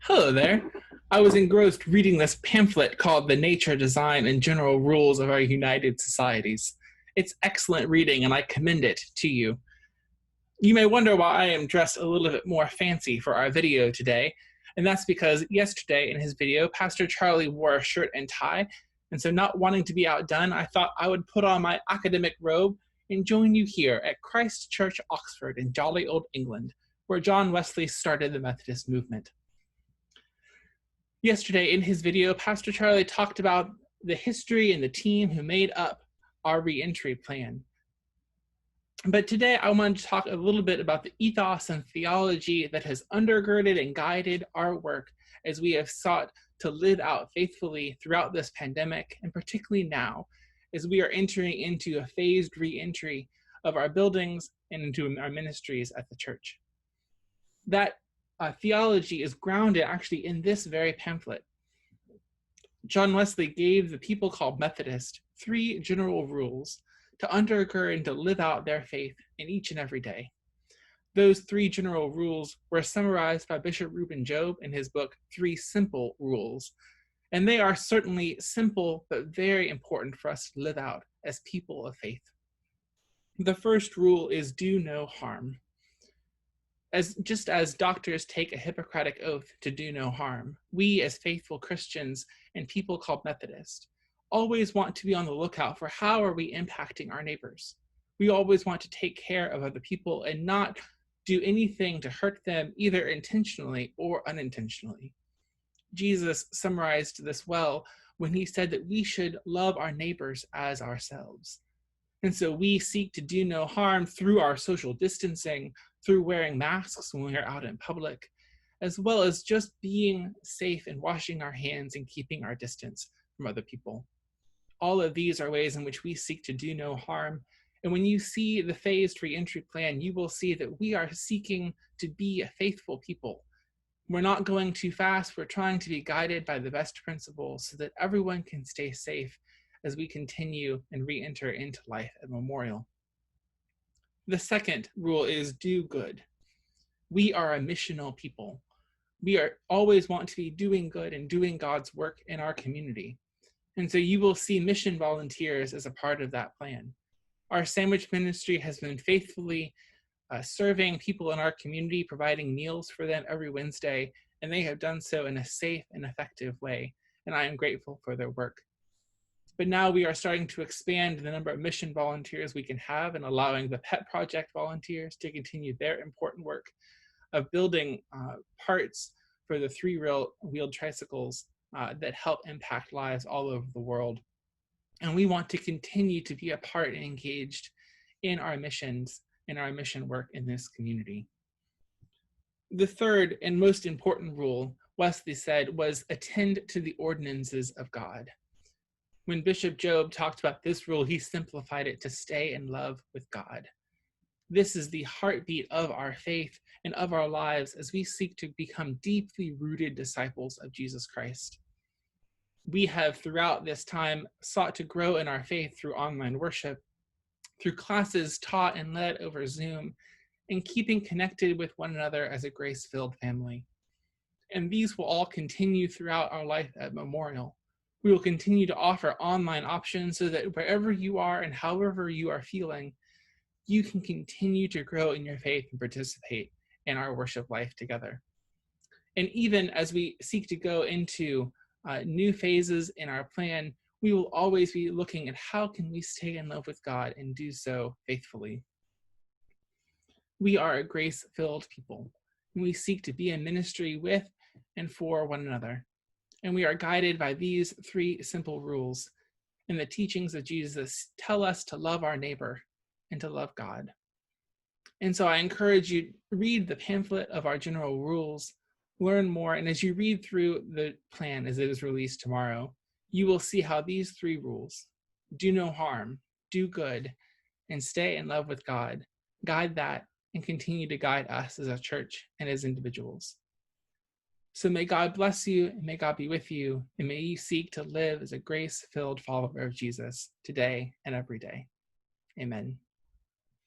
Hello there. I was engrossed reading this pamphlet called The Nature, Design, and General Rules of Our United Societies. It's excellent reading, and I commend it to you. You may wonder why I am dressed a little bit more fancy for our video today, and that's because yesterday in his video, Pastor Charlie wore a shirt and tie, and so not wanting to be outdone, I thought I would put on my academic robe and join you here at Christ Church, Oxford in jolly old England, where John Wesley started the Methodist movement. Yesterday in his video, Pastor Charlie talked about the history and the team who made up our reentry plan. But today I want to talk a little bit about the ethos and theology that has undergirded and guided our work as we have sought to live out faithfully throughout this pandemic, and particularly now as we are entering into a phased reentry of our buildings and into our ministries at the church. That theology is grounded actually in this very pamphlet. John Wesley gave the people called Methodist 3 general rules to undergird and to live out their faith in each and every day. Those 3 general rules were summarized by Bishop Reuben Job in his book, 3 Simple Rules. And they are certainly simple, but very important for us to live out as people of faith. The first rule is do no harm. Just as doctors take a Hippocratic oath to do no harm, we as faithful Christians and people called Methodist always want to be on the lookout for how are we impacting our neighbors. We always want to take care of other people and not do anything to hurt them, either intentionally or unintentionally. Jesus summarized this well when he said that we should love our neighbors as ourselves. And so we seek to do no harm through our social distancing, through wearing masks when we're out in public, as well as just being safe and washing our hands and keeping our distance from other people. All of these are ways in which we seek to do no harm. And when you see the phased reentry plan, you will see that we are seeking to be a faithful people. We're not going too fast. We're trying to be guided by the best principles so that everyone can stay safe as we continue and re-enter into life at Memorial. The second rule is do good. We are a missional people. We always want to be doing good and doing God's work in our community. And so you will see mission volunteers as a part of that plan. Our sandwich ministry has been faithfully serving people in our community, providing meals for them every Wednesday, and they have done so in a safe and effective way. And I am grateful for their work. But now we are starting to expand the number of mission volunteers we can have and allowing the Pet Project volunteers to continue their important work of building parts for the 3-wheeled tricycles that help impact lives all over the world. And we want to continue to be a part and engaged in our missions, in our mission work in this community. The third and most important rule, Wesley said, was attend to the ordinances of God. When Bishop Job talked about this rule, he simplified it to stay in love with God. This is the heartbeat of our faith and of our lives as we seek to become deeply rooted disciples of Jesus Christ. We have throughout this time sought to grow in our faith through online worship, through classes taught and led over Zoom, and keeping connected with one another as a grace-filled family. And these will all continue throughout our life at Memorial. We will continue to offer online options so that wherever you are and however you are feeling, you can continue to grow in your faith and participate in our worship life together. And even as we seek to go into new phases in our plan, we will always be looking at how can we stay in love with God and do so faithfully. We are a grace-filled people, and we seek to be in ministry with and for one another. And we are guided by these 3 simple rules. And the teachings of Jesus tell us to love our neighbor and to love God. And so I encourage you to read the pamphlet of our general rules, learn more, and as you read through the plan as it is released tomorrow, you will see how these 3 rules, do no harm, do good, and stay in love with God, guide that and continue to guide us as a church and as individuals. So may God bless you, and may God be with you, and may you seek to live as a grace-filled follower of Jesus today and every day. Amen.